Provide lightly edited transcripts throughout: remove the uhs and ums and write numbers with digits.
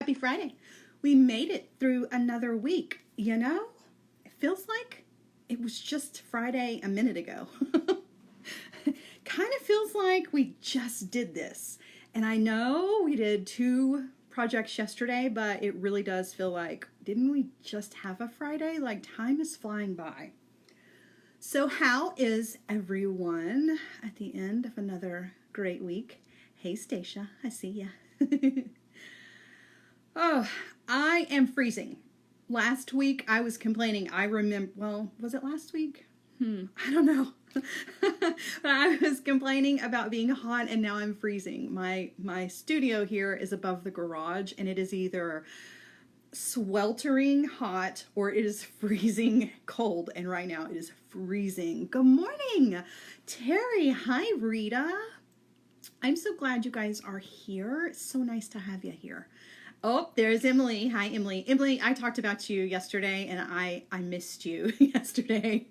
Happy Friday. We made it through another week. You know, it feels like it was just Friday a minute ago. Kind of feels like we just did this. And I know we did 2 projects yesterday, but it really does feel like, didn't we just have a Friday? Like, time is flying by. So how is everyone at the end of another great week? Hey, Stacia, I see ya. Oh, I am freezing. Last week I was complaining. I remember, well, was it last week? I don't know. I was complaining about being hot and now I'm freezing. My studio here is above the garage and it is either sweltering hot or it is freezing cold, and right now it is freezing. Good morning, Terry. Hi, Rita. I'm so glad you guys are here. It's so nice to have you here. Oh, there's Emily. Hi, Emily. Emily, I talked about you yesterday, and I missed you yesterday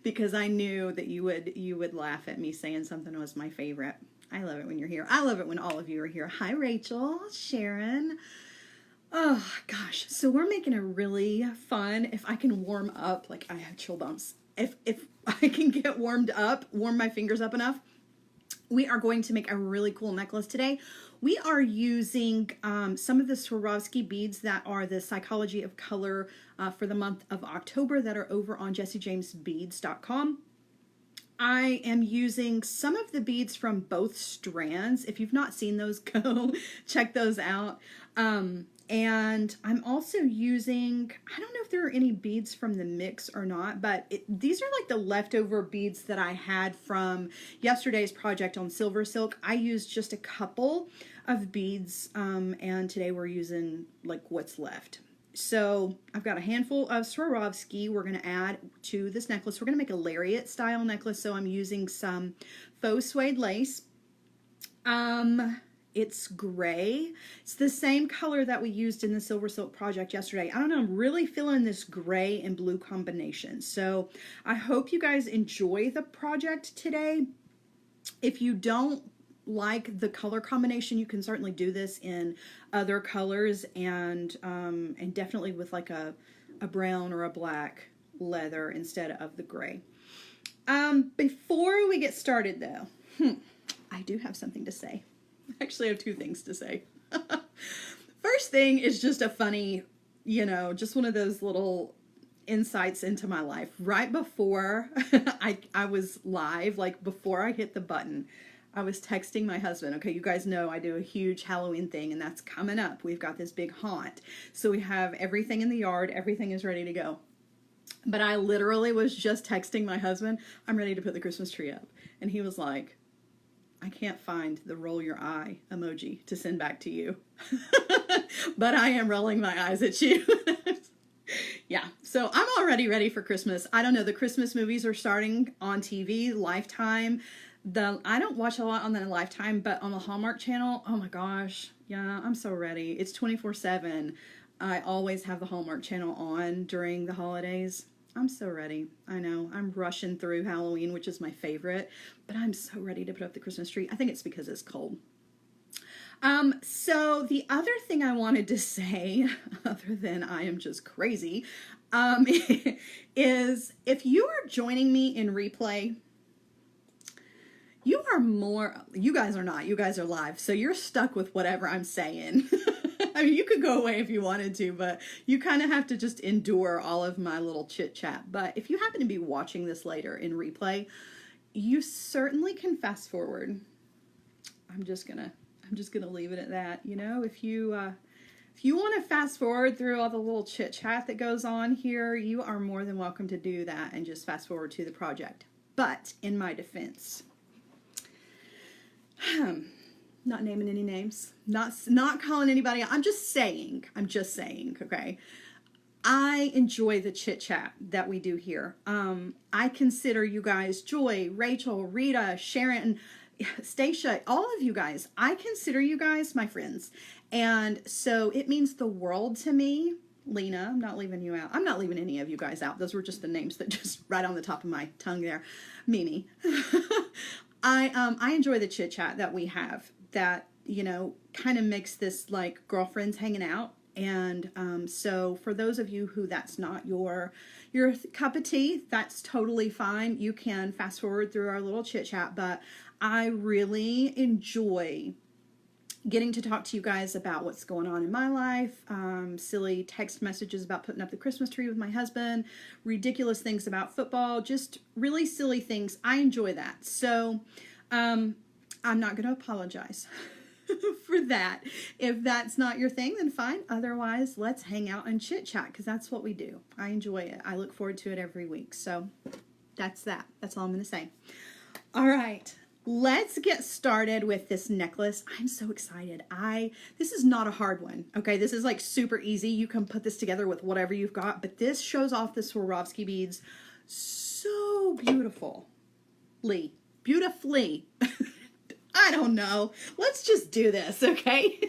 because I knew that you would laugh at me saying something was my favorite. I love it when you're here. I love it when all of you are here. Hi, Rachel, Sharon. Oh gosh, so we're making a really fun. If I can warm up, like I have chill bumps. If I can get warm my fingers up enough, we are going to make a really cool necklace today. We are using some of the Swarovski beads that are the Psychology of Color for the month of October that are over on jessiejamesbeads.com. I am using some of the beads from both strands. If you've not seen those, go check those out. And I'm also using, I don't know if there are any beads from the mix or not, but these are like the leftover beads that I had from yesterday's project on silver silk. I used just a couple of beads, and today we're using like what's left. So I've got a handful of Swarovski we're going to add to this necklace. We're going to make a Lariat style necklace, so I'm using some faux suede lace. It's gray. It's the same color that we used in the silver silk project yesterday. I don't know, I'm really feeling this gray and blue combination. So I hope you guys enjoy the project today. If you don't like the color combination, you can certainly do this in other colors and definitely with like a brown or a black leather instead of the gray. Before we get started though, I do have something to say. I actually have 2 things to say. First thing is just a funny, just one of those little insights into my life. Right before I was live, like before I hit the button, I was texting my husband. Okay, you guys know I do a huge Halloween thing and that's coming up. We've got this big haunt. So we have everything in the yard. Everything is ready to go. But I literally was just texting my husband, I'm ready to put the Christmas tree up. And he was like, I can't find the roll your eye emoji to send back to you. But I am rolling my eyes at you. Yeah, so I'm already ready for Christmas. I don't know, the Christmas movies are starting on TV, Lifetime. I don't watch a lot on the Lifetime, but on the Hallmark Channel, oh my gosh, yeah, I'm so ready. It's 24/7. I always have the Hallmark Channel on during the holidays. I'm so ready. I know, I'm rushing through Halloween, which is my favorite, but I'm so ready to put up the Christmas tree. I think it's because it's cold. So the other thing I wanted to say, other than I am just crazy, is if you are joining me in replay, you guys are not, you guys are live, so you're stuck with whatever I'm saying. I mean, you could go away if you wanted to, but you kind of have to just endure all of my little chit chat. But if you happen to be watching this later in replay, you certainly can fast forward. I'm just gonna leave it at that. If you want to fast forward through all the little chit chat that goes on here, you are more than welcome to do that and just fast forward to the project. But in my defense, not naming any names, not calling anybody out. I'm just saying, okay? I enjoy the chit chat that we do here. I consider you guys, Joy, Rachel, Rita, Sharon, Stacia, all of you guys, I consider you guys my friends. And so it means the world to me. Lena, I'm not leaving you out. I'm not leaving any of you guys out. Those were just the names that just right on the top of my tongue there. Mimi. I enjoy the chit chat that we have, that you know, kind of makes this like girlfriends hanging out. And so for those of you who that's not your cup of tea, that's totally fine. You can fast forward through our little chit chat, but I really enjoy getting to talk to you guys about what's going on in my life, silly text messages about putting up the Christmas tree with my husband, ridiculous things about football, just really silly things. I enjoy that. So I'm not going to apologize for that. If that's not your thing, then fine. Otherwise, let's hang out and chit chat, because that's what we do. I enjoy it. I look forward to it every week. So that's that. That's all I'm going to say. All right. Let's get started with this necklace. I'm so excited. This is not a hard one. Okay, this is like super easy. You can put this together with whatever you've got, but this shows off the Swarovski beads so beautifully. I don't know. Let's just do this, okay?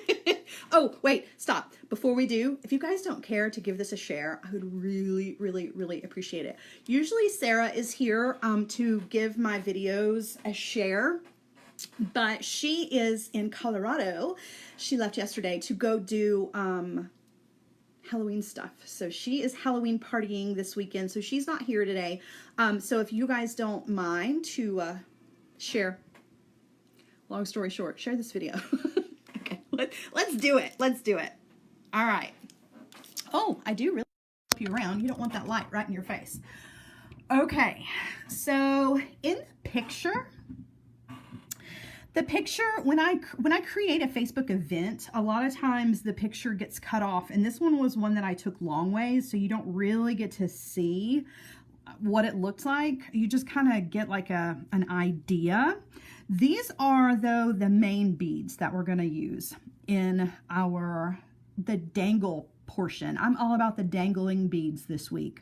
Oh, wait, stop. Before we do, if you guys don't care to give this a share, I would really, really, really appreciate it. Usually Sarah is here to give my videos a share, but she is in Colorado. She left yesterday to go do Halloween stuff. So she is Halloween partying this weekend, so she's not here today. So if you guys don't mind to share. Long story short, share this video. Okay, let's do it. Let's do it. All right. Oh, I do really help you around. You don't want that light right in your face. Okay, so in the picture, when I create a Facebook event, a lot of times the picture gets cut off, and this one was one that I took long ways, so you don't really get to see what it looked like. You just kind of get like an idea. These are, though, the main beads that we're going to use in the dangle portion. I'm all about the dangling beads this week.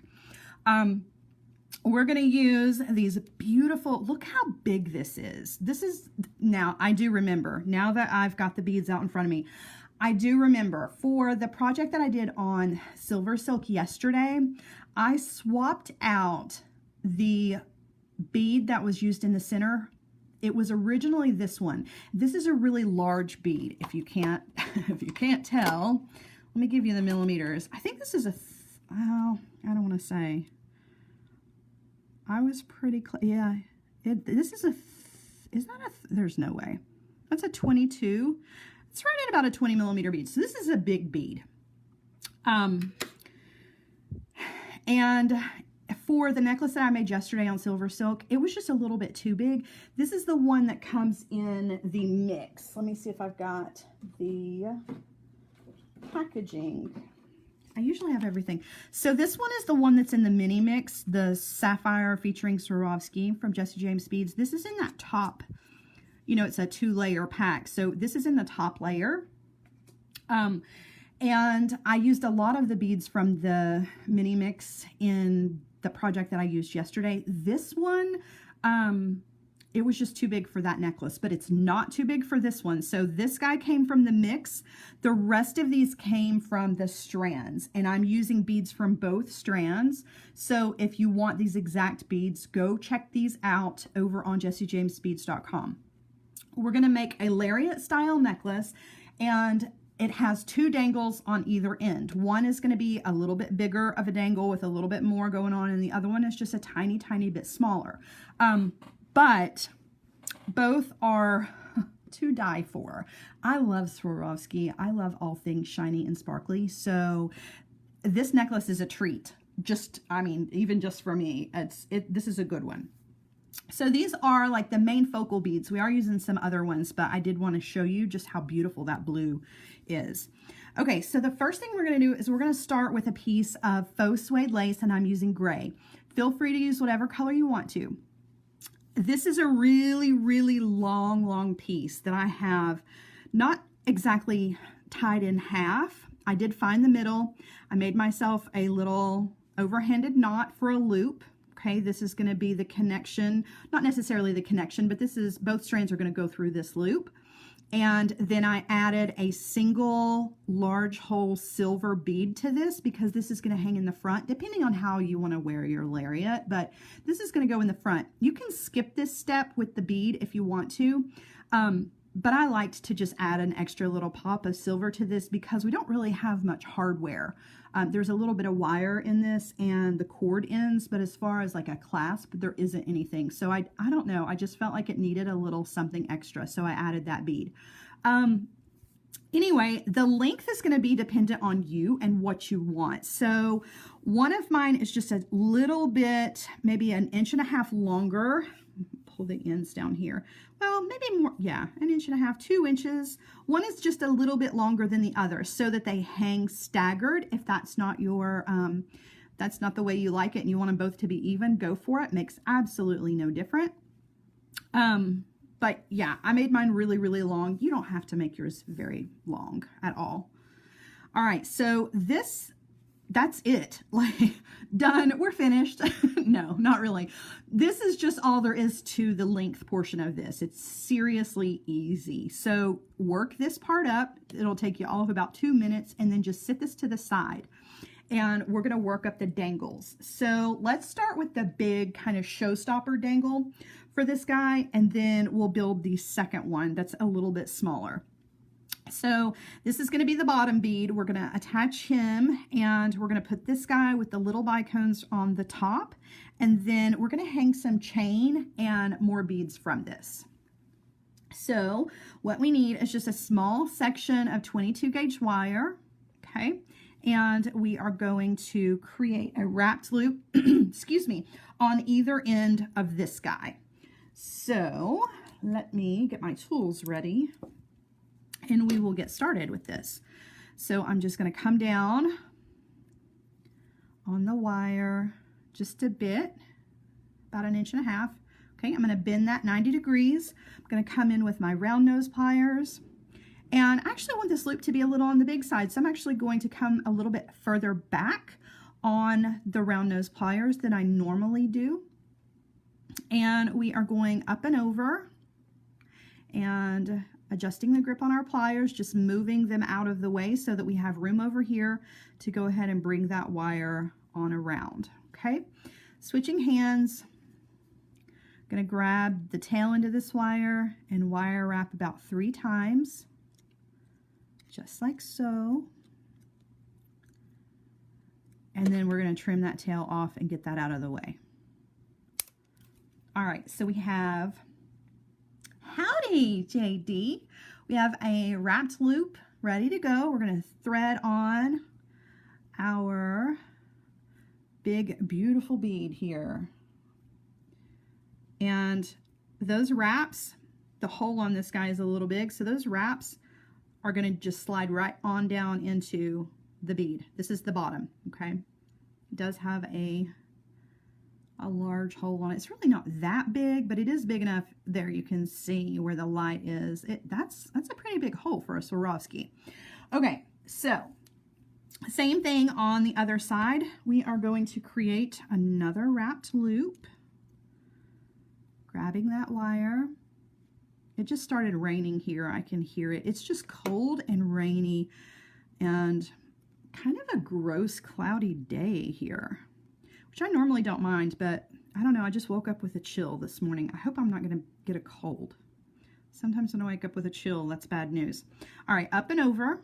We're going to use these beautiful, look how big this is. Now, I do remember, now that I've got the beads out in front of me, I do remember for the project that I did on silver silk yesterday, I swapped out the bead that was used in the center. It was originally this one. This is a really large bead. If you can't tell, let me give you the millimeters. I think this is I don't want to say. I was pretty close. Yeah, this is there's no way. That's a 22. It's right at about a 20 millimeter bead. So this is a big bead. And for the necklace that I made yesterday on silver silk, it was just a little bit too big. This is the one that comes in the mix. Let me see if I've got the packaging. I usually have everything. So this one is the one that's in the mini mix, the Sapphire featuring Swarovski from Jesse James Beads. This is in that top, you know, it's a 2-layer pack. So this is in the top layer. And I used a lot of the beads from the mini mix in the project that I used yesterday. This one, it was just too big for that necklace, but it's not too big for this one. So this guy came from the mix. The rest of these came from the strands, and I'm using beads from both strands. So if you want these exact beads, go check these out over on jessijamesbeads.com. We're going to make a Lariat style necklace, and it has 2 dangles on either end. One is going to be a little bit bigger of a dangle with a little bit more going on, and the other one is just a tiny, tiny bit smaller. But both are to die for. I love Swarovski. I love all things shiny and sparkly. So this necklace is a treat. Even just for me, this is a good one. So these are like the main focal beads. We are using some other ones, but I did want to show you just how beautiful that blue is. Okay, so the first thing we're going to do is we're going to start with a piece of faux suede lace, and I'm using gray. Feel free to use whatever color you want to. This is a really, really long piece that I have not exactly tied in half. I did find the middle. I made myself a little overhanded knot for a loop. Okay, this is going to be the connection, not necessarily the connection, but both strands are going to go through this loop. And then I added a single large hole silver bead to this because this is going to hang in the front, depending on how you want to wear your lariat, but this is going to go in the front. You can skip this step with the bead if you want to, But I liked to just add an extra little pop of silver to this because we don't really have much hardware. There's a little bit of wire in this and the cord ends, but as far as like a clasp, there isn't anything. So I don't know. I just felt like it needed a little something extra. So I added that bead. Anyway, the length is going to be dependent on you and what you want. So one of mine is just a little bit, maybe 1.5 inches longer. Pull the ends down here. Well, maybe more, yeah, 1.5 inches, 2 inches. One is just a little bit longer than the other so that they hang staggered. If that's not your, that's not the way you like it and you want them both to be even, go for it. Makes absolutely no difference. But yeah, I made mine really, really long. You don't have to make yours very long at all. All right, so that's it. Like, done, we're finished. No, not really. This is just all there is to the length portion of this. It's seriously easy. So work this part up. It'll take you all of about 2 minutes, and then just sit this to the side. And we're gonna work up the dangles. So let's start with the big kind of showstopper dangle for this guy, and then we'll build the second one that's a little bit smaller. So this is going to be the bottom bead. We're going to attach him, and we're going to put this guy with the little bicones on the top, and then we're going to hang some chain and more beads from this. So what we need is just a small section of 22 gauge wire, okay? And we are going to create a wrapped loop, excuse me, on either end of this guy. So let me get my tools ready, and we will get started with this. So I'm just going to come down on the wire just a bit, about 1.5 inches. Okay, I'm going to bend that 90 degrees. I'm going to come in with my round nose pliers. And I actually want this loop to be a little on the big side, so I'm actually going to come a little bit further back on the round nose pliers than I normally do. And we are going up and over and adjusting the grip on our pliers, just moving them out of the way so that we have room over here to go ahead and bring that wire on around. Okay, switching hands. I'm going to grab the tail end of this wire and wire wrap about 3 times, just like so. And then we're going to trim that tail off and get that out of the way. All right, so we have, howdy, JD. We have a wrapped loop ready to go. We're going to thread on our big, beautiful bead here. And those wraps, the hole on this guy is a little big, so those wraps are going to just slide right on down into the bead. This is the bottom, okay? It does have a large hole on it. It's really not that big, but it is big enough. There you can see where the light is. That's a pretty big hole for a Swarovski. Okay, so same thing on the other side. We are going to create another wrapped loop. Grabbing that wire. It just started raining here. I can hear it. It's just cold and rainy and kind of a gross cloudy day here, which I normally don't mind, but I don't know. I just woke up with a chill this morning. I hope I'm not going to get a cold. Sometimes when I wake up with a chill, that's bad news. All right, up and over.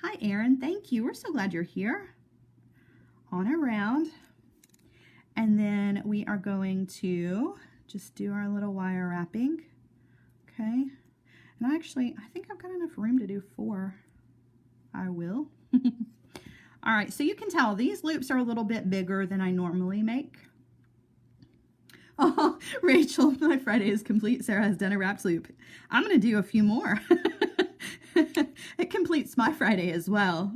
Hi, Erin. Thank you. We're so glad you're here. On around. And then we are going to just do our little wire wrapping. Okay. And I think I've got enough room to do 4. I will. All right, so you can tell these loops are a little bit bigger than I normally make. Oh, Rachel, my Friday is complete. Sarah has done a wrapped loop. I'm going to do a few more. It completes my Friday as well.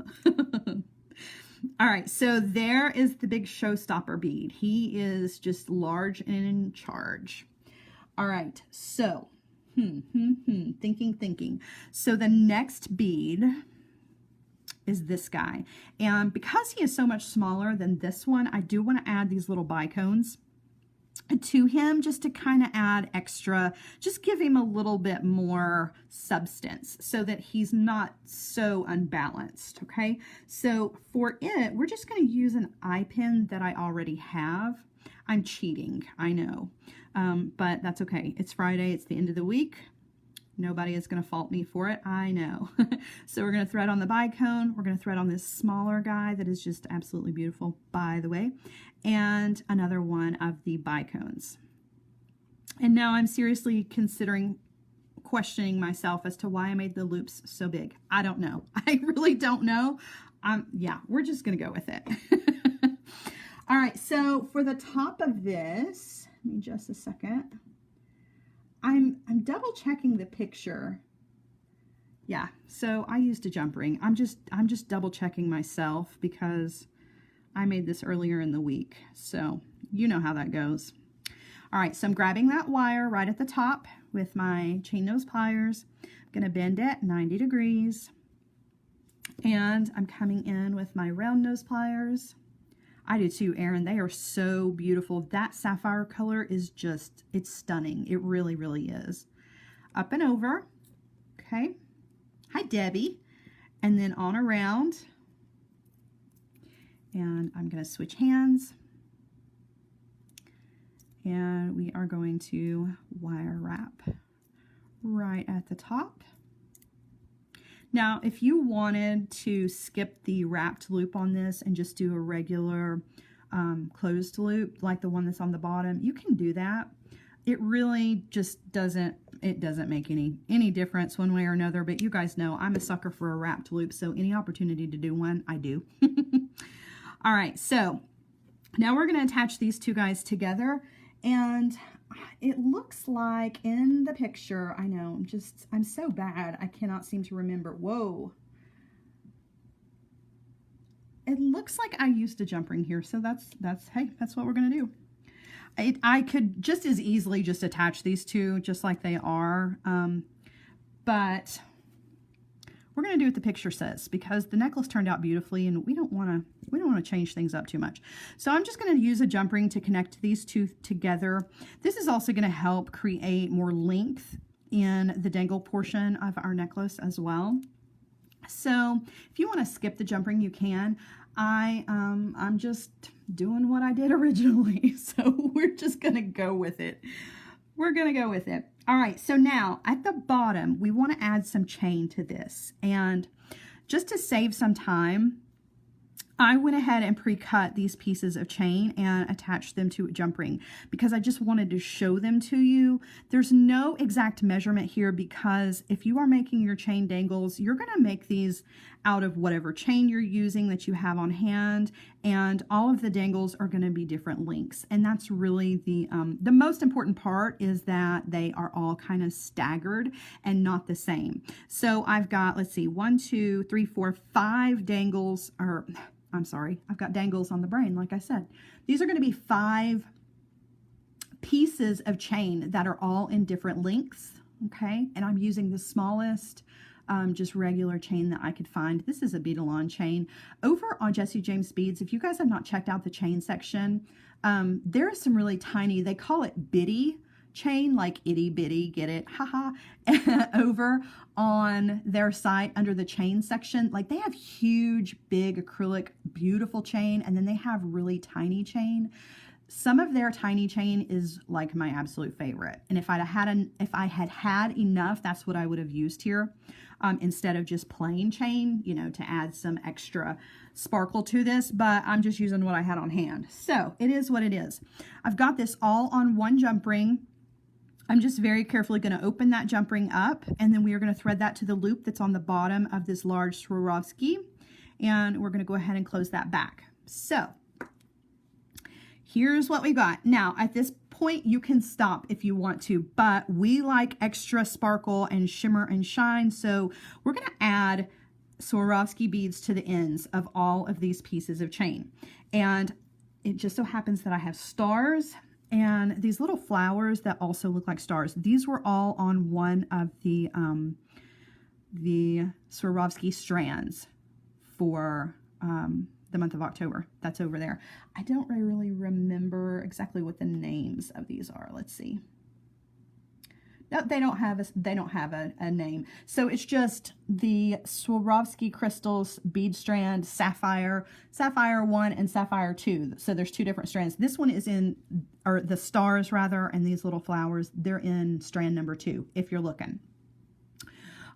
All right, so there is the big showstopper bead. He is just large and in charge. All right, so, thinking. So the next bead is this guy. And because he is so much smaller than this one, I do want to add these little bicones to him just to kind of add extra, just give him a little bit more substance so that he's not so unbalanced, okay? So for it, we're just going to use an eye pin that I already have. I'm cheating, I know, but that's okay. It's Friday, it's the end of the week. Nobody is going to fault me for it, I know. So we're going to thread on the bicone. We're going to thread on this smaller guy that is just absolutely beautiful, by the way, and another one of the bicones. And now I'm seriously questioning myself as to why I made the loops so big. I don't know. I really don't know. Yeah, we're just going to go with it. All right, so for the top of this, give me just a second. I'm double checking the picture. Yeah, so I used a jump ring. I'm just double checking myself because I made this earlier in the week. So you know how that goes. All right, so I'm grabbing that wire right at the top with my chain nose pliers. I'm gonna bend it 90 degrees. And I'm coming in with my round nose pliers. I do too, Erin. They are so beautiful. That sapphire color is just, it's stunning. It really, really is. Up and over. Okay. Hi, Debbie. And then on around. And I'm going to switch hands. And we are going to wire wrap right at the top. Now, if you wanted to skip the wrapped loop on this and just do a regular closed loop like the one that's on the bottom, you can do that. It really just doesn't make any difference one way or another, but you guys know I'm a sucker for a wrapped loop, so any opportunity to do one, I do. All right, so now we're going to attach these two guys together, and it looks like in the picture, I know, I'm so bad, I cannot seem to remember. Whoa. It looks like I used a jump ring here, so hey, that's what we're going to do. I could just as easily just attach these two just like they are, but we're going to do what the picture says because the necklace turned out beautifully and we don't want to change things up too much. So I'm just going to use a jump ring to connect these two together. This is also going to help create more length in the dangle portion of our necklace as well. So if you want to skip the jump ring, you can. I'm just doing what I did originally. So we're just going to go with it. We're going to go with it. All right, so now at the bottom, we want to add some chain to this. And just to save some time, I went ahead and pre-cut these pieces of chain and attached them to a jump ring because I just wanted to show them to you. There's no exact measurement here because if you are making your chain dangles, you're going to make these out of whatever chain you're using that you have on hand, and all of the dangles are going to be different lengths. And that's really the most important part, is that they are all kind of staggered and not the same. So I've got, let's see, 1, 2, 3, 4, 5 dangles, or I'm sorry, I've got dangles on the brain, like I said. These are going to be 5 pieces of chain that are all in different lengths, okay? And I'm using the smallest, just regular chain that I could find. This is a beadle-on chain. Over on Jessie James Beads, if you guys have not checked out the chain section, there is some really tiny, they call it bitty chain, like itty bitty, get it, haha. Over on their site under the chain section, like they have huge, big acrylic, beautiful chain, and then they have really tiny chain. Some of their tiny chain is like my absolute favorite, and if I had had enough, that's what I would have used here, instead of just plain chain, you know, to add some extra sparkle to this. But I'm just using what I had on hand, so it is what it is. I've got this all on one jump ring. I'm just very carefully going to open that jump ring up, and then we are going to thread that to the loop that's on the bottom of this large Swarovski, and we're going to go ahead and close that back. So here's what we got. Now at this point you can stop if you want to, but we like extra sparkle and shimmer and shine, so we're going to add Swarovski beads to the ends of all of these pieces of chain. And it just so happens that I have stars and these little flowers that also look like stars. These were all on one of the Swarovski strands for the month of October. That's over there. I don't really remember exactly what the names of these are. Let's see. No, they don't have a name. So it's just the Swarovski crystals bead strand, Sapphire 1 and Sapphire 2. So there's 2 different strands. This one is in, or the stars rather, and these little flowers, they're in strand number 2 if you're looking.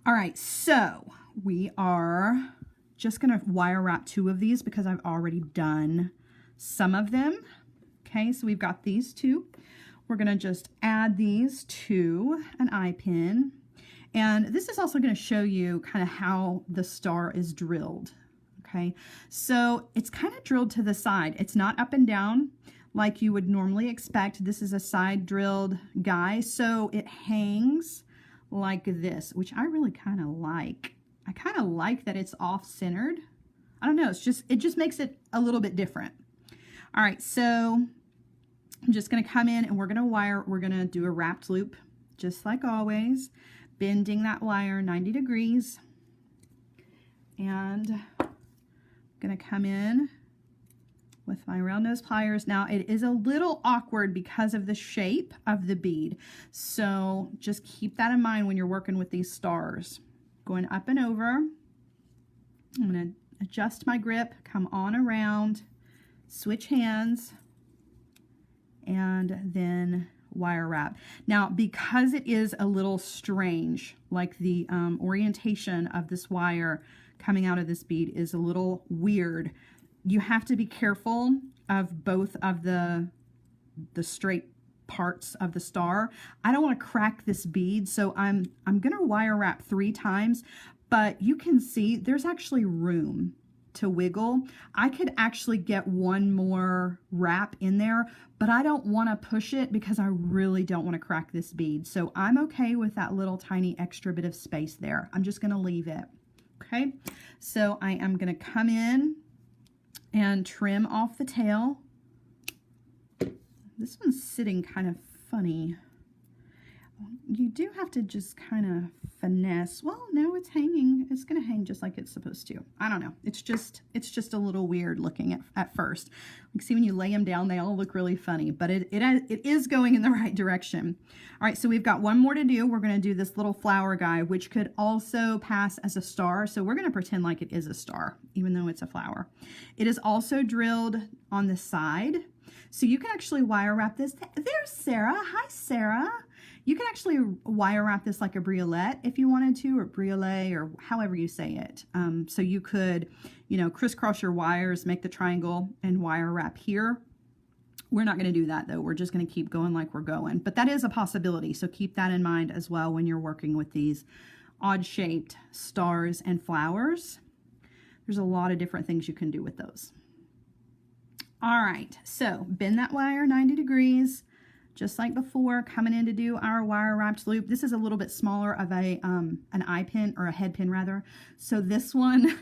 All right, so we are just going to wire wrap 2 of these because I've already done some of them. Okay, so we've got these 2. We're going to just add these to an eye pin. And this is also going to show you kind of how the star is drilled. Okay, so it's kind of drilled to the side. It's not up and down like you would normally expect. This is a side drilled guy, so it hangs like this, which I really kind of like. I kind of like that it's off-centered. I don't know, it just makes it a little bit different. All right, so I'm just going to come in and we're going to do a wrapped loop just like always, bending that wire 90 degrees. And I'm going to come in with my round nose pliers. Now it is a little awkward because of the shape of the bead. So just keep that in mind when you're working with these stars. Going up and over. I'm going to adjust my grip, come on around, switch hands, and then wire wrap. Now, because it is a little strange, like the orientation of this wire coming out of this bead is a little weird, you have to be careful of both of the straight parts of the star. I don't want to crack this bead, so I'm going to wire wrap 3 times, but you can see there's actually room to wiggle. I could actually get 1 more wrap in there, but I don't want to push it because I really don't want to crack this bead. So I'm okay with that little tiny extra bit of space there. I'm just going to leave it. Okay, so I am going to come in and trim off the tail. This one's sitting kind of funny. You do have to just kind of finesse. Well, no, it's hanging. It's going to hang just like it's supposed to. I don't know. It's just a little weird looking at first. Like, see, when you lay them down, they all look really funny, but it is going in the right direction. All right, so we've got 1 more to do. We're going to do this little flower guy, which could also pass as a star. So we're going to pretend like it is a star, even though it's a flower. It is also drilled on the side. So you can actually wire wrap this. There's Sarah. Hi, Sarah. You can actually wire wrap this like a briolette if you wanted to, or briolet, or however you say it. So you could, crisscross your wires, make the triangle, and wire wrap here. We're not going to do that, though. We're just going to keep going like we're going. But that is a possibility, so keep that in mind as well when you're working with these odd-shaped stars and flowers. There's a lot of different things you can do with those. All right, so bend that wire 90 degrees. Just like before, coming in to do our wire wrapped loop. This is a little bit smaller of an eye pin, or a head pin rather. So this one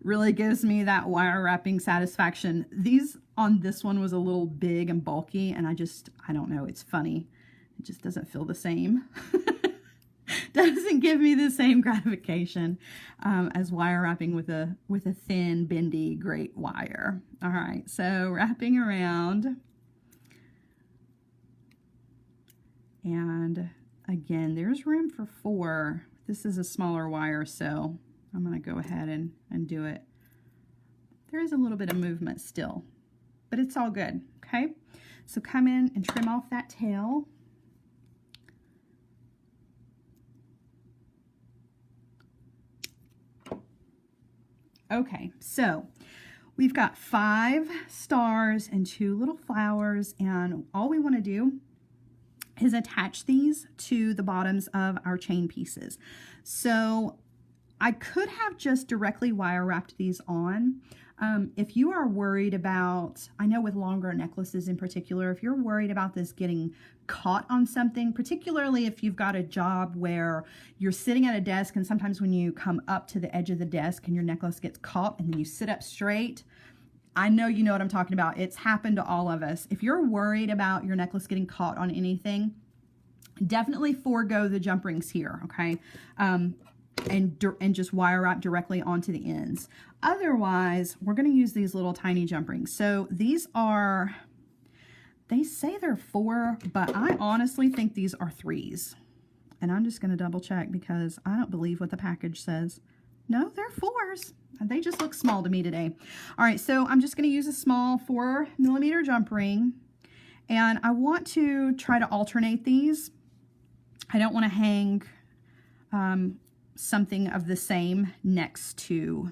really gives me that wire wrapping satisfaction. These on this one was a little big and bulky, and I don't know, it's funny. It just doesn't feel the same. Doesn't give me the same gratification as wire wrapping with a thin, bendy, great wire. All right, so wrapping around. And again, there's room for 4. This is a smaller wire, so I'm going to go ahead and do it. There is a little bit of movement still, but it's all good, okay? So come in and trim off that tail. Okay, so we've got 5 stars and 2 little flowers, and all we want to do is attach these to the bottoms of our chain pieces. So I could have just directly wire wrapped these on. If you are worried about, I know with longer necklaces in particular, if you're worried about this getting caught on something, particularly if you've got a job where you're sitting at a desk and sometimes when you come up to the edge of the desk and your necklace gets caught and then you sit up straight, I know you know what I'm talking about. It's happened to all of us. If you're worried about your necklace getting caught on anything, definitely forego the jump rings here, okay? And just wire wrap directly onto the ends. Otherwise, we're going to use these little tiny jump rings. So these are, they say they're 4, but I honestly think these are 3s. And I'm just going to double check because I don't believe what the package says. No, they're 4s. They just look small to me today. All right, so I'm just going to use a small 4mm jump ring. And I want to try to alternate these. I don't want to hang something of the same next to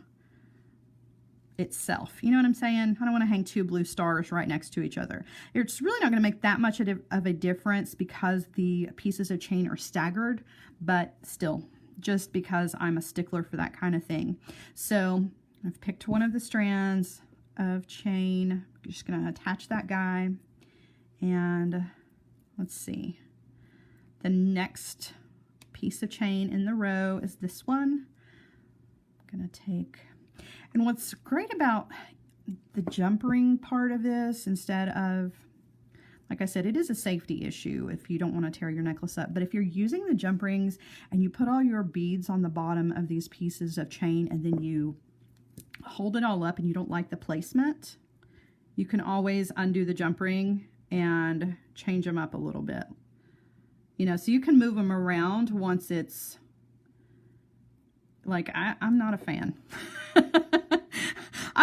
itself. You know what I'm saying? I don't want to hang 2 blue stars right next to each other. It's really not going to make that much of a difference because the pieces of chain are staggered, but still, just because I'm a stickler for that kind of thing. So I've picked one of the strands of chain. I'm just going to attach that guy. And let's see. The next piece of chain in the row is this one. I'm going to take... And what's great about the jump ring part of this, instead of, like I said, it is a safety issue if you don't want to tear your necklace up. But if you're using the jump rings and you put all your beads on the bottom of these pieces of chain and then you hold it all up and you don't like the placement, you can always undo the jump ring and change them up a little bit. You know, so you can move them around once it's, like, I'm not a fan.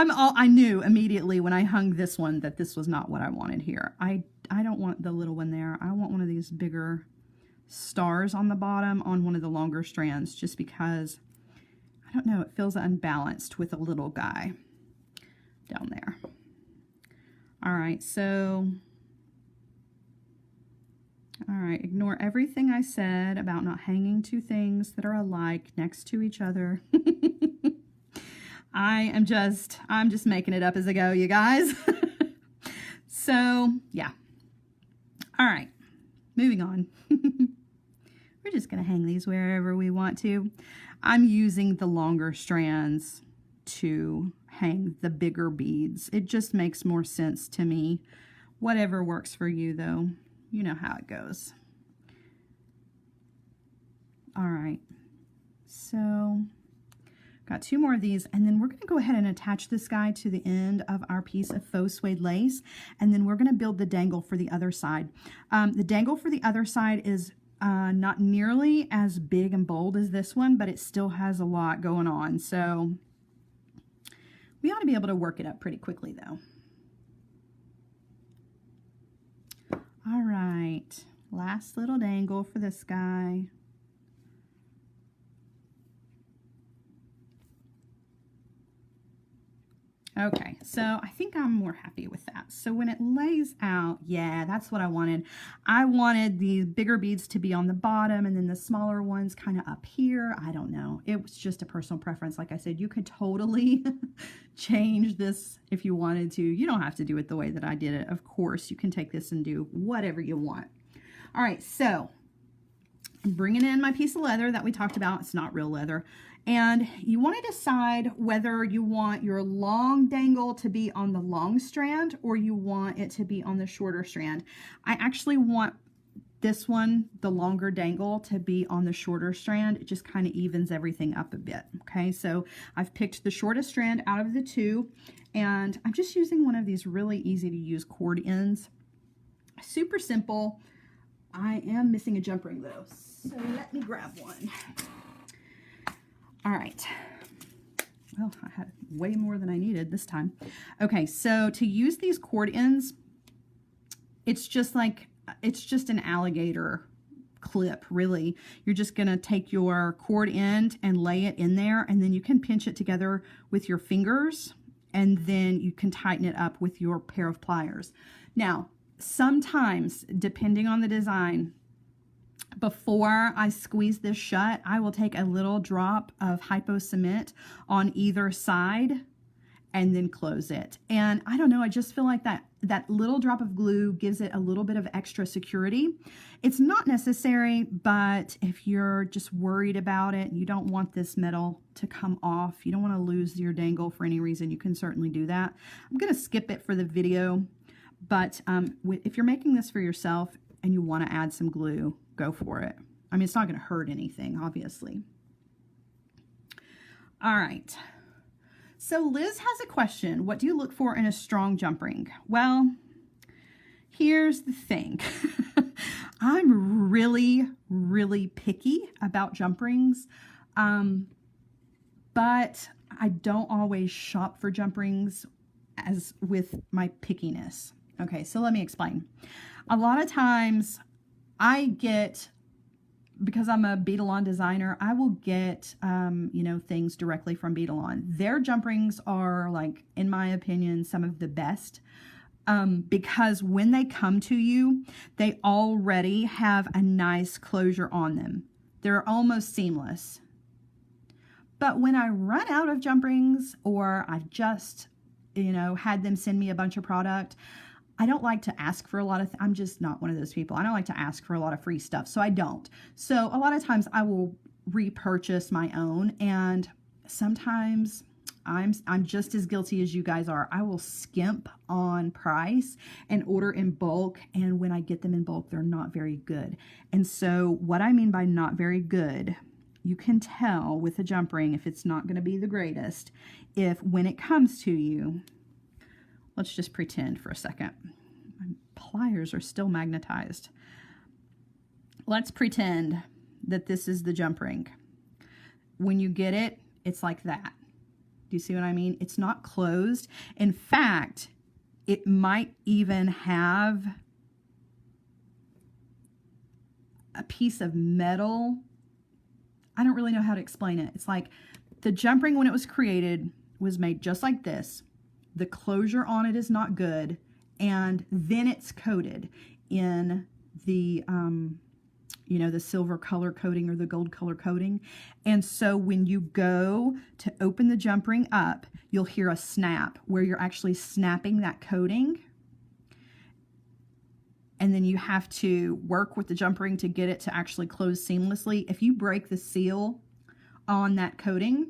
I knew immediately when I hung this one that this was not what I wanted here. I don't want the little one there. I want one of these bigger stars on the bottom on one of the longer strands, just because, I don't know, it feels unbalanced with a little guy down there. All right, so, all right, ignore everything I said about not hanging 2 things that are alike next to each other. I'm just making it up as I go, you guys. So, yeah. All right, moving on. We're just going to hang these wherever we want to. I'm using the longer strands to hang the bigger beads. It just makes more sense to me. Whatever works for you, though. You know how it goes. All right. So... got 2 more of these, and then we're going to go ahead and attach this guy to the end of our piece of faux suede lace, and then we're going to build the dangle for the other side. The dangle for the other side is not nearly as big and bold as this one, but it still has a lot going on, so we ought to be able to work it up pretty quickly, though. All right, last little dangle for this guy. Okay, so I think I'm more happy with that. So when it lays out, yeah, that's what I wanted. I wanted the bigger beads to be on the bottom and then the smaller ones kind of up here. I don't know. It was just a personal preference. Like I said, you could totally change this if you wanted to. You don't have to do it the way that I did it. Of course, you can take this and do whatever you want. All right, so I'm bringing in my piece of leather that we talked about. It's not real leather. And you want to decide whether you want your long dangle to be on the long strand or you want it to be on the shorter strand. I actually want this one, the longer dangle, to be on the shorter strand. It just kind of evens everything up a bit. Okay, so I've picked the shortest strand out of the 2, and I'm just using one of these really easy to use cord ends. Super simple. I am missing a jump ring though, so let me grab one. All right, well, I had way more than I needed this time. Okay, so to use these cord ends, it's just an alligator clip, really. You're just gonna take your cord end and lay it in there, and then you can pinch it together with your fingers, and then you can tighten it up with your pair of pliers. Now, sometimes, depending on the design, before I squeeze this shut, I will take a little drop of hypo cement on either side and then close it. And I don't know, I just feel like that little drop of glue gives it a little bit of extra security. It's not necessary, but if you're just worried about it, you don't want this metal to come off, you don't want to lose your dangle for any reason, you can certainly do that. I'm going to skip it for the video, but if you're making this for yourself and you want to add some glue, go for it. I mean, it's not going to hurt anything, obviously. All right. So Liz has a question. What do you look for in a strong jump ring? Well, here's the thing. I'm really, really picky about jump rings, but I don't always shop for jump rings as with my pickiness. Okay, so let me explain. A lot of times I get, because I'm a Beadle-On designer, I will get, things directly from Beadle-On. Their jump rings are, like, in my opinion, some of the best. Because when they come to you, they already have a nice closure on them. They're almost seamless. But when I run out of jump rings, or I've just, had them send me a bunch of product, I don't like to ask for a lot of, I'm just not one of those people. I don't like to ask for a lot of free stuff, so I don't. So a lot of times I will repurchase my own, and sometimes I'm just as guilty as you guys are. I will skimp on price and order in bulk, and when I get them in bulk, they're not very good. And so what I mean by not very good, you can tell with a jump ring if it's not going to be the greatest, if when it comes to you, let's just pretend for a second. My pliers are still magnetized. Let's pretend that this is the jump ring. When you get it, it's like that. Do you see what I mean? It's not closed. In fact, it might even have a piece of metal. I don't really know how to explain it. It's like the jump ring, when it was created, was made just like this. The closure on it is not good, and then it's coated in the the silver color coating or the gold color coating. And so when you go to open the jump ring up, you'll hear a snap where you're actually snapping that coating. And then you have to work with the jump ring to get it to actually close seamlessly. If you break the seal on that coating,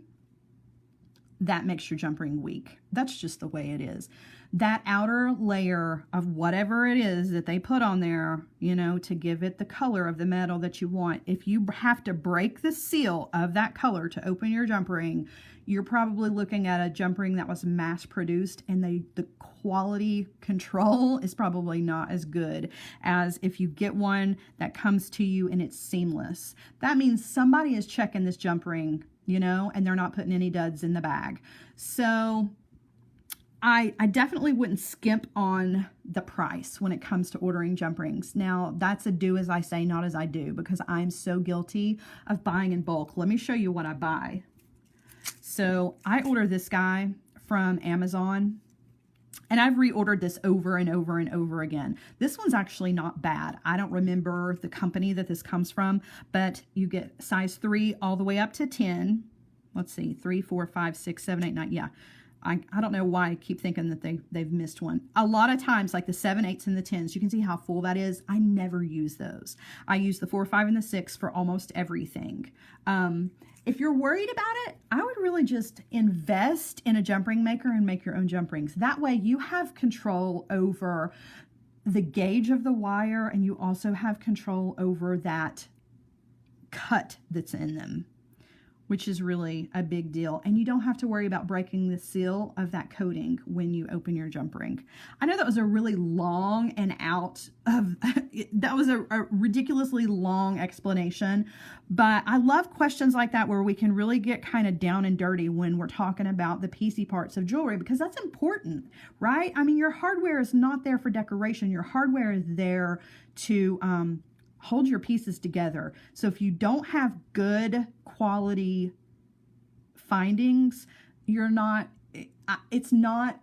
that makes your jump ring weak. That's just the way it is. That outer layer of whatever it is that they put on there, to give it the color of the metal that you want, if you have to break the seal of that color to open your jump ring, you're probably looking at a jump ring that was mass produced, and the quality control is probably not as good as if you get one that comes to you and it's seamless. That means somebody is checking this jump ring, and they're not putting any duds in the bag. So I definitely wouldn't skimp on the price when it comes to ordering jump rings. Now, that's a do as I say, not as I do, because I'm so guilty of buying in bulk. Let me show you what I buy. So I order this guy from Amazon, and I've reordered this over and over and over again. This one's actually not bad. I don't remember the company that this comes from, but you get size 3 all the way up to 10. Let's see, 3, 4, 5, 6, 7, 8, 9. Yeah. I don't know why I keep thinking that they've missed one. A lot of times, like the 7, 8s, and the 10s, you can see how full that is. I never use those. I use the 4, 5, and the 6 for almost everything. If you're worried about it, I would really just invest in a jump ring maker and make your own jump rings. That way you have control over the gauge of the wire, and you also have control over that cut that's in them, which is really a big deal. And you don't have to worry about breaking the seal of that coating when you open your jump ring. I know that was a really long that was a ridiculously long explanation, but I love questions like that where we can really get kind of down and dirty when we're talking about the piecey parts of jewelry, because that's important, right? I mean, your hardware is not there for decoration. Your hardware is there to hold your pieces together. So if you don't have good quality findings, it's not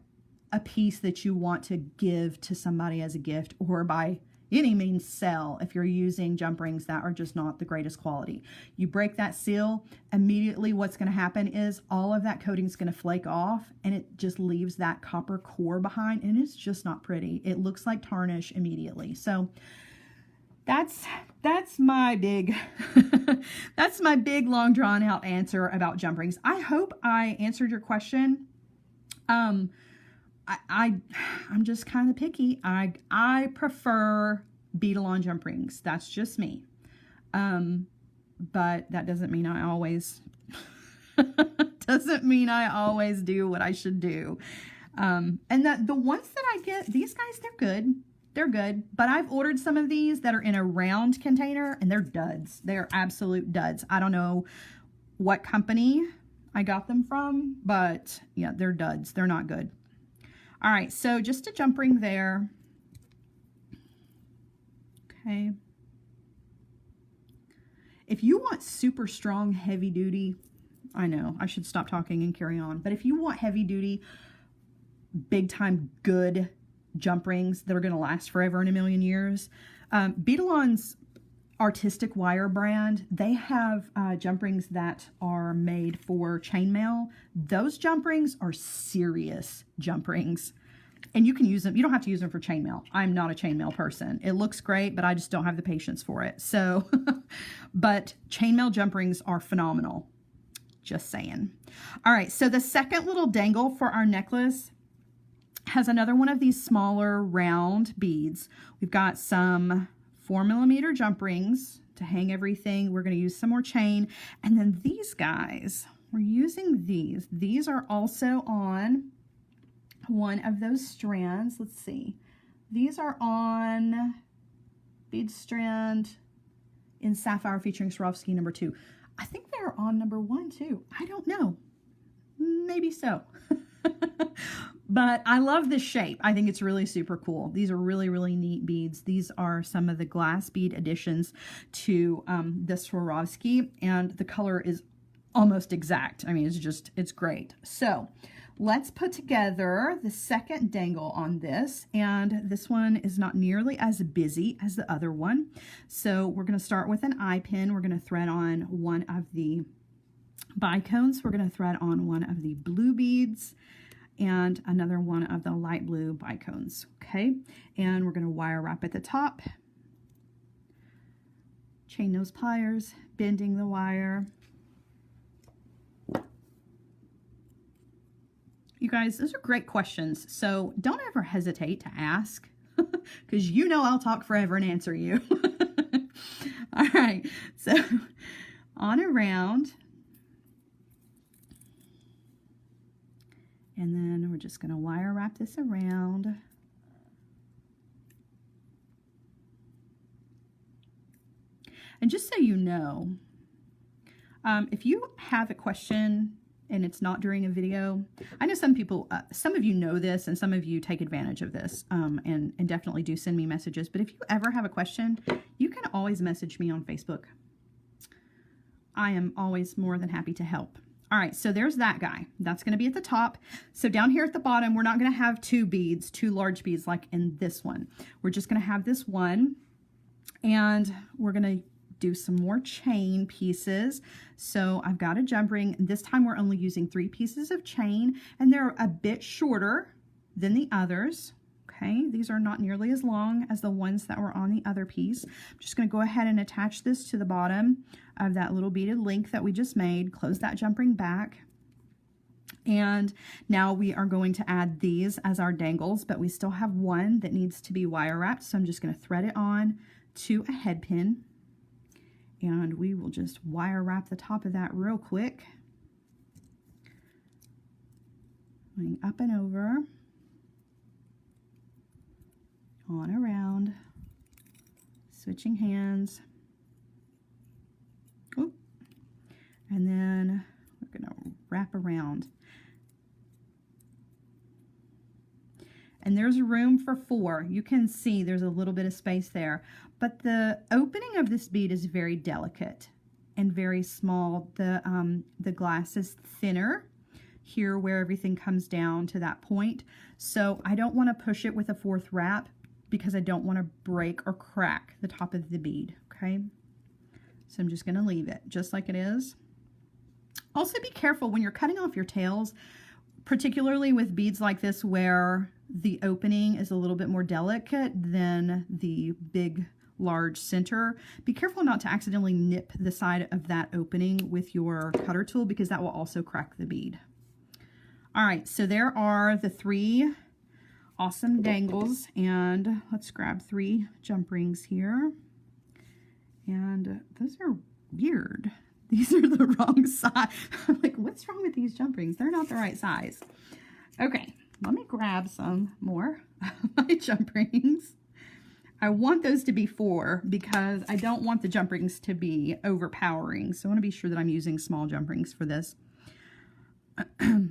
a piece that you want to give to somebody as a gift, or by any means sell if you're using jump rings that are just not the greatest quality. You break that seal, immediately what's going to happen is all of that coating is going to flake off, and it just leaves that copper core behind, and it's just not pretty. It looks like tarnish immediately. So that's my big that's my big long drawn out answer about jump rings. I hope I answered your question. I'm just kind of picky. I prefer Beadle-On jump rings. That's just me. But that doesn't mean I always do what I should do. And the ones that I get, these guys, they're good. they're good. But I've ordered some of these that are in a round container, and they're duds. They're absolute duds. I don't know what company I got them from, but yeah, they're duds. They're not good. All right, so just a jump ring there. Okay. If you want super strong, heavy duty, I know I should stop talking and carry on, but if you want heavy duty, big time good jump rings that are going to last forever and a million years, Bicones artistic wire brand, they have jump rings that are made for chainmail. Those jump rings are serious jump rings, and you can use them. You don't have to use them for chainmail. I'm not a chainmail person. It looks great, but I just don't have the patience for it. So, but chainmail jump rings are phenomenal. Just saying. All right, so the second little dangle for our necklace has another one of these smaller round beads. We've got some 4mm jump rings to hang everything. We're going to use some more chain. And then these guys, we're using these. These are also on one of those strands. Let's see. These are on bead strand in Sapphire featuring Swarovski number 2. I think they're on number 1 too. I don't know. Maybe so. But I love this shape. I think it's really super cool. These are really, really neat beads. These are some of the glass bead additions to the Swarovski, and the color is almost exact. I mean, it's great. So let's put together the second dangle on this, and this one is not nearly as busy as the other one. So we're going to start with an eye pin. We're going to thread on one of the bicones. We're going to thread on one of the blue beads and another one of the light blue bicones. Okay, and we're going to wire wrap at the top, chain those pliers, bending the wire. You guys, those are great questions, so don't ever hesitate to ask, because you know I'll talk forever and answer you. All right, so on around, and then we're just going to wire wrap this around. And just so you know, if you have a question and it's not during a video, I know some people, some of you know this and some of you take advantage of this, and definitely do send me messages. But if you ever have a question, you can always message me on Facebook. I am always more than happy to help. All right, so there's that guy. That's going to be at the top. So down here at the bottom, we're not going to have two large beads like in this one. We're just going to have this one, and we're going to do some more chain pieces. So I've got a jump ring. This time we're only using 3 pieces of chain, and they're a bit shorter than the others. Okay, these are not nearly as long as the ones that were on the other piece. I'm just going to go ahead and attach this to the bottom of that little beaded link that we just made. Close that jump ring back. And now we are going to add these as our dangles, but we still have one that needs to be wire wrapped. So I'm just going to thread it on to a head pin, and we will just wire wrap the top of that real quick. Going up and over, on around, switching hands. Oop. And then we're going to wrap around. And there's room for 4. You can see there's a little bit of space there. But the opening of this bead is very delicate and very small. The glass is thinner here where everything comes down to that point. So I don't want to push it with a 4th wrap because I don't want to break or crack the top of the bead, okay? So I'm just going to leave it just like it is. Also be careful when you're cutting off your tails, particularly with beads like this where the opening is a little bit more delicate than the big, large center. Be careful not to accidentally nip the side of that opening with your cutter tool, because that will also crack the bead. All right, so there are the 3 awesome dangles, and let's grab 3 jump rings here. And those are weird. These are the wrong size. I'm like, what's wrong with these jump rings? They're not the right size. Okay, let me grab some more of my jump rings. I want those to be 4 because I don't want the jump rings to be overpowering. So I want to be sure that I'm using small jump rings for this. All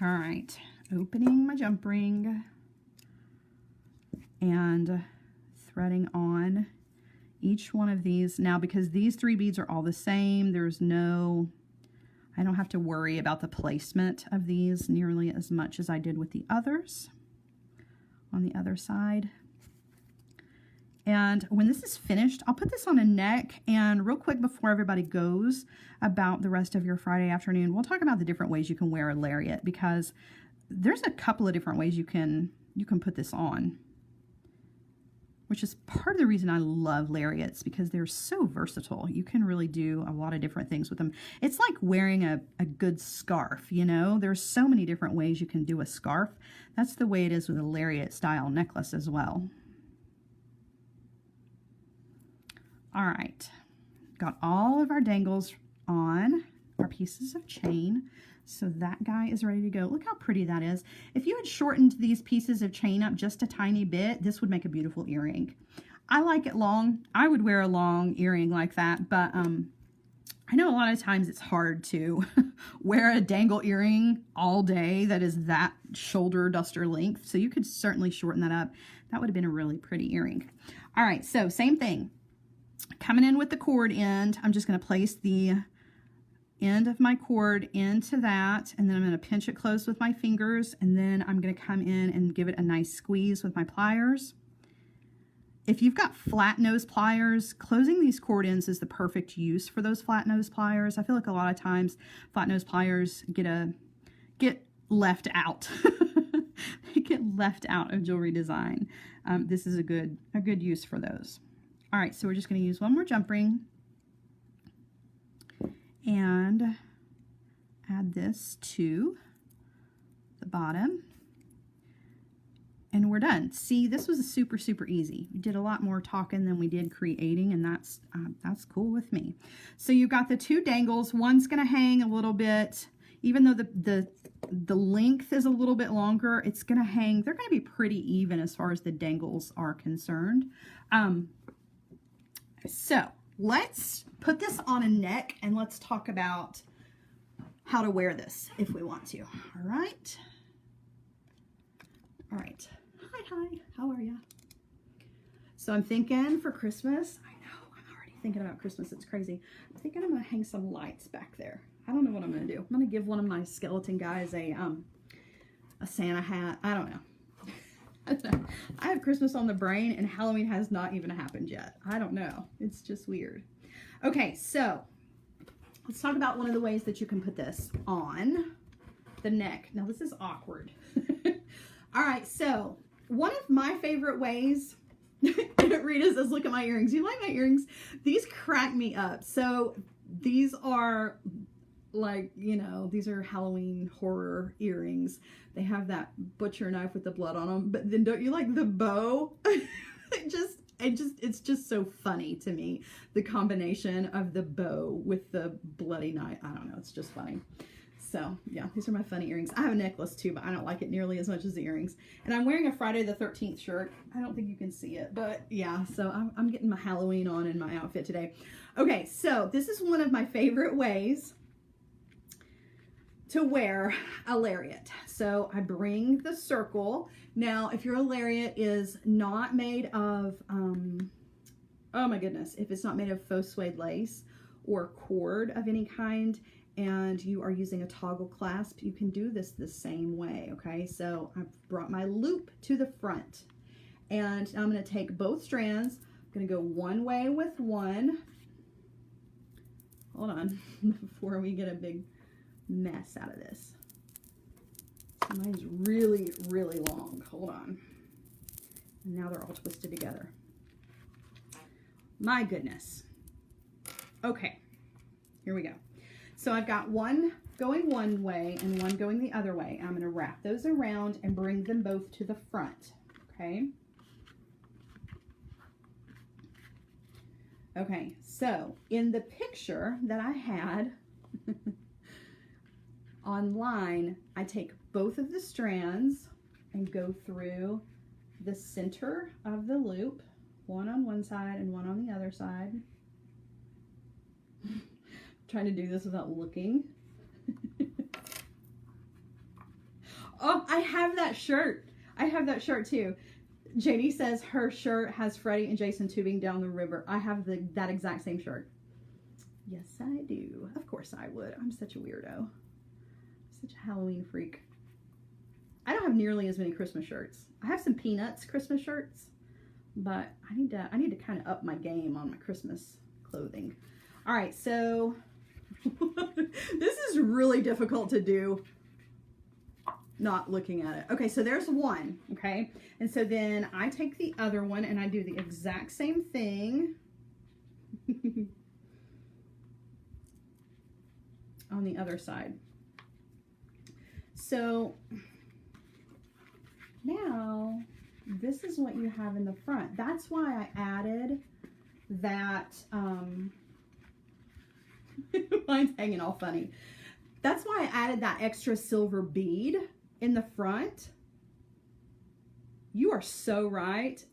right, opening my jump ring and threading on each one of these. Now, because these 3 beads are all the same, I don't have to worry about the placement of these nearly as much as I did with the others on the other side. And when this is finished, I'll put this on a neck. And real quick before everybody goes about the rest of your Friday afternoon, we'll talk about the different ways you can wear a lariat, because there's a couple of different ways you can put this on, which is part of the reason I love lariats, because they're so versatile. You can really do a lot of different things with them. It's like wearing a good scarf, you know? There's so many different ways you can do a scarf. That's the way it is with a lariat style necklace as well. All right, got all of our dangles on our pieces of chain. So that guy is ready to go. Look how pretty that is. If you had shortened these pieces of chain up just a tiny bit, this would make a beautiful earring. I like it long. I would wear a long earring like that, but I know a lot of times it's hard to wear a dangle earring all day that is that shoulder duster length. So you could certainly shorten that up. That would have been a really pretty earring. All right, so same thing. Coming in with the cord end, I'm just going to place the end of my cord into that, and then I'm going to pinch it close with my fingers, and then I'm going to come in and give it a nice squeeze with my pliers. If you've got flat nose pliers, closing these cord ends is the perfect use for those flat nose pliers. I feel like a lot of times flat nose pliers get left out. They get left out of jewelry design. This is a good use for those. All right, so we're just going to use one more jump ring and add this to the bottom, and we're done. See, this was super easy. We did a lot more talking than we did creating, and that's cool with me. So you've got the 2 dangles. One's going to hang a little bit, even though the length is a little bit longer. It's going to hang. They're going to be pretty even as far as the dangles are concerned. So let's put this on a neck and let's talk about how to wear this if we want to. All right. All right. Hi. How are you? So I'm thinking for Christmas, I know, I'm already thinking about Christmas. It's crazy. I'm thinking I'm going to hang some lights back there. I don't know what I'm going to do. I'm going to give one of my skeleton guys a Santa hat. I don't know. I have Christmas on the brain and Halloween has not even happened yet. I don't know. It's just weird. Okay, so let's talk about one of the ways that you can put this on the neck. Now this is awkward. All right, so one of my favorite ways, Rita says, look at my earrings. You like my earrings? These crack me up. So these are like, you know, these are Halloween horror earrings. They have that butcher knife with the blood on them, but then don't you like the bow? It's just so funny to me, the combination of the bow with the bloody knife. I don't know, it's just funny. So yeah, these are my funny earrings. I have a necklace too, but I don't like it nearly as much as the earrings. And I'm wearing a Friday the 13th shirt. I don't think you can see it, but yeah, so I'm getting my Halloween on in my outfit today. Okay, so this is one of my favorite ways to wear a lariat. So I bring the circle. Now, if your lariat is not made of, oh my goodness, if it's not made of faux suede lace or cord of any kind, and you are using a toggle clasp, you can do this the same way, okay? So I've brought my loop to the front, and I'm gonna take both strands. I'm gonna go one way with one. Hold on, before we get a big mess out of this. Mine's really long. Hold on. And now they're all twisted together. My goodness. Okay, here we go. So I've got one going one way and one going the other way. I'm going to wrap those around and bring them both to the front. Okay. Okay, so in the picture that I had online, I take both of the strands and go through the center of the loop, one on one side and one on the other side. I'm trying to do this without looking. Oh, I have that shirt. I have that shirt too. JD says her shirt has Freddie and Jason tubing down the river. I have that exact same shirt. Yes, I do. Of course I would. I'm such a weirdo. Such a Halloween freak. I don't have nearly as many Christmas shirts. I have some Peanuts Christmas shirts, but I need to kind of up my game on my Christmas clothing. All right, so this is really difficult to do not looking at it. Okay, so there's one, okay? And so then I take the other one and I do the exact same thing on the other side. So now this is what you have in the front. That's why I added that, mine's hanging all funny. That's why I added that extra silver bead in the front. You are so right.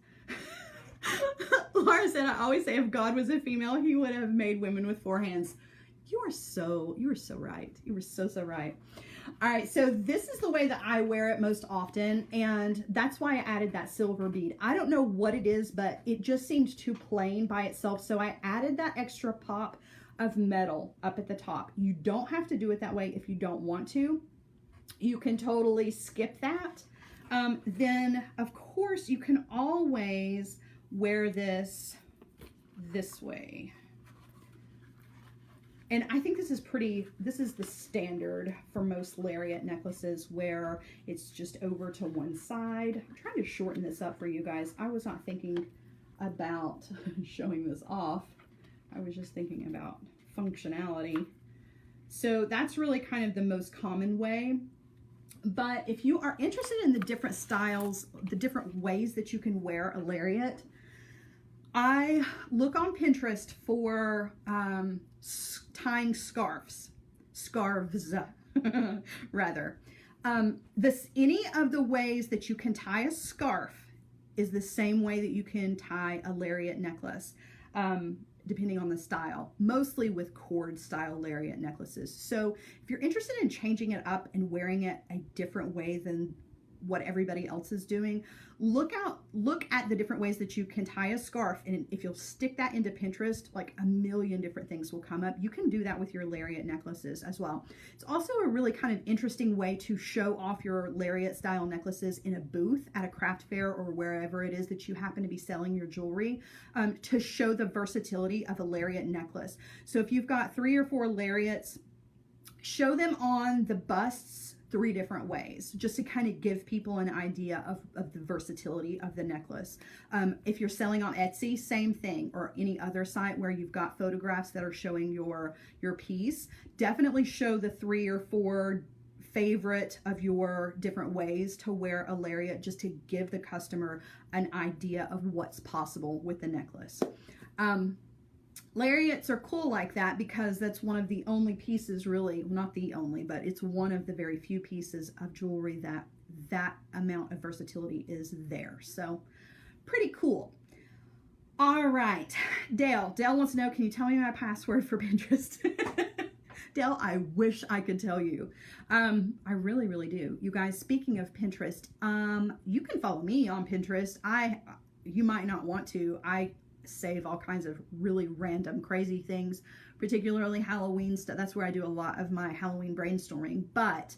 Laura said, I always say if God was a female, he would have made women with 4 hands. You were so right. You were so right. All right, so this is the way that I wear it most often, and that's why I added that silver bead. I don't know what it is, but it just seemed too plain by itself, so I added that extra pop of metal up at the top. You don't have to do it that way if you don't want to. You can totally skip that. Then, of course, you can always wear this way. And I think this is the standard for most Lariat necklaces where it's just over to one side. I'm trying to shorten this up for you guys. I was not thinking about showing this off. I was just thinking about functionality. So that's really kind of the most common way. But if you are interested in the different styles, the different ways that you can wear a Lariat, I look on Pinterest for tying scarves rather. Any of the ways that you can tie a scarf is the same way that you can tie a Lariat necklace, depending on the style, mostly with cord style Lariat necklaces. So if you're interested in changing it up and wearing it a different way than what everybody else is doing, look at the different ways that you can tie a scarf, and if you'll stick that into Pinterest, like a million different things will come up. You can do that with your Lariat necklaces as well. It's also a really kind of interesting way to show off your Lariat style necklaces in a booth at a craft fair or wherever it is that you happen to be selling your jewelry, to show the versatility of a Lariat necklace. So if you've got 3 or 4 Lariats, show them on the busts 3 different ways, just to kind of give people an idea of the versatility of the necklace. If you're selling on Etsy, same thing, or any other site where you've got photographs that are showing your piece, definitely show the 3 or 4 favorite of your different ways to wear a Lariat, just to give the customer an idea of what's possible with the necklace. Lariats are cool like that because that's one of the only pieces, really, not the only, but it's one of the very few pieces of jewelry that amount of versatility is there. So pretty cool. All right, Dale wants to know, can you tell me my password for Pinterest? Dale, I wish I could tell you. I really, really do. You guys, speaking of Pinterest, you can follow me on Pinterest. You might not want to. I save all kinds of really random, crazy things, particularly Halloween stuff. That's where I do a lot of my Halloween brainstorming. But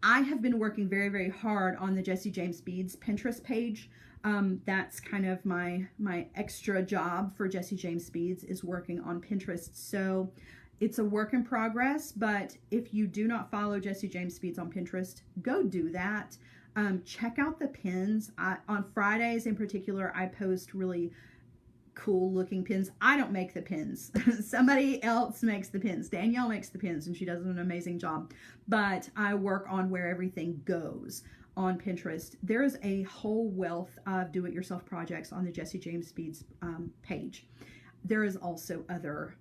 I have been working very, very hard on the Jessie James Beads Pinterest page. That's kind of my extra job for Jessie James Beads, is working on Pinterest. So it's a work in progress, but if you do not follow Jessie James Beads on Pinterest, go do that. Check out the pins. On Fridays in particular, I post really cool looking pins. I don't make the pins. Somebody else makes the pins. Danielle makes the pins, and she does an amazing job. But I work on where everything goes on Pinterest. There is a whole wealth of do-it-yourself projects on the Jessie James Beads page. There is also other,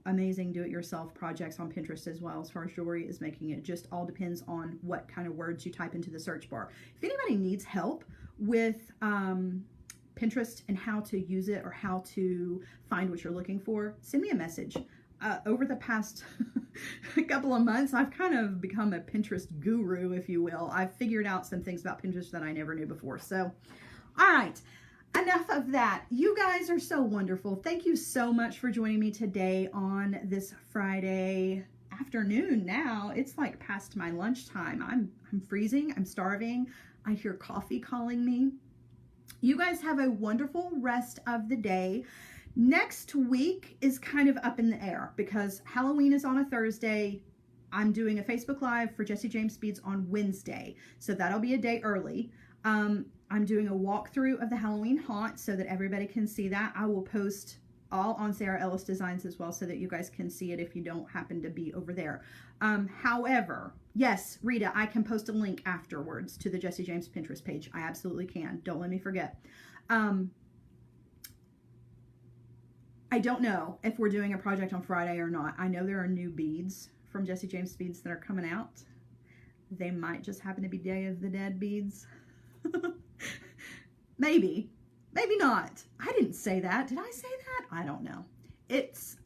amazing do-it-yourself projects on Pinterest as well, as far as jewelry is making. It just all depends on what kind of words you type into the search bar. If anybody needs help with Pinterest and how to use it or how to find what you're looking for, send me a message. Over the past couple of months, I've kind of become a Pinterest guru, if you will. I've figured out some things about Pinterest that I never knew before. So, all right, enough of that. You guys are so wonderful. Thank you so much for joining me today on this Friday afternoon. Now it's like past my lunchtime. I'm freezing. I'm starving. I hear coffee calling me. You guys have a wonderful rest of the day. Next week is kind of up in the air because Halloween is on a Thursday. I'm doing a Facebook Live for Jesse James Beads on Wednesday, so that'll be a day early. I'm doing a walkthrough of the Halloween haunt so that everybody can see that. I will post all on Sarah Ellis Designs as well so that you guys can see it if you don't happen to be over there. However, yes, Rita, I can post a link afterwards to the Jesse James Pinterest page. I absolutely can. Don't let me forget. I don't know if we're doing a project on Friday or not. I know there are new beads from Jesse James Beads that are coming out. They might just happen to be Day of the Dead beads. Maybe not. I didn't say that. Did I say that? I don't know.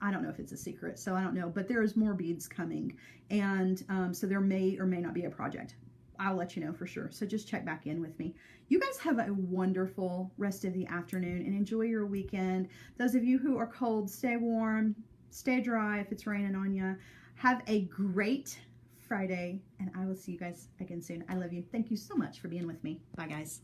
I don't know if it's a secret, so I don't know. But there's more beads coming, and so there may or may not be a project. I'll let you know for sure. So just check back in with me. You guys have a wonderful rest of the afternoon and enjoy your weekend. Those of you who are cold, stay warm, stay dry if it's raining on you. Have a great Friday, and I will see you guys again soon. I love you. Thank you so much for being with me. Bye, guys.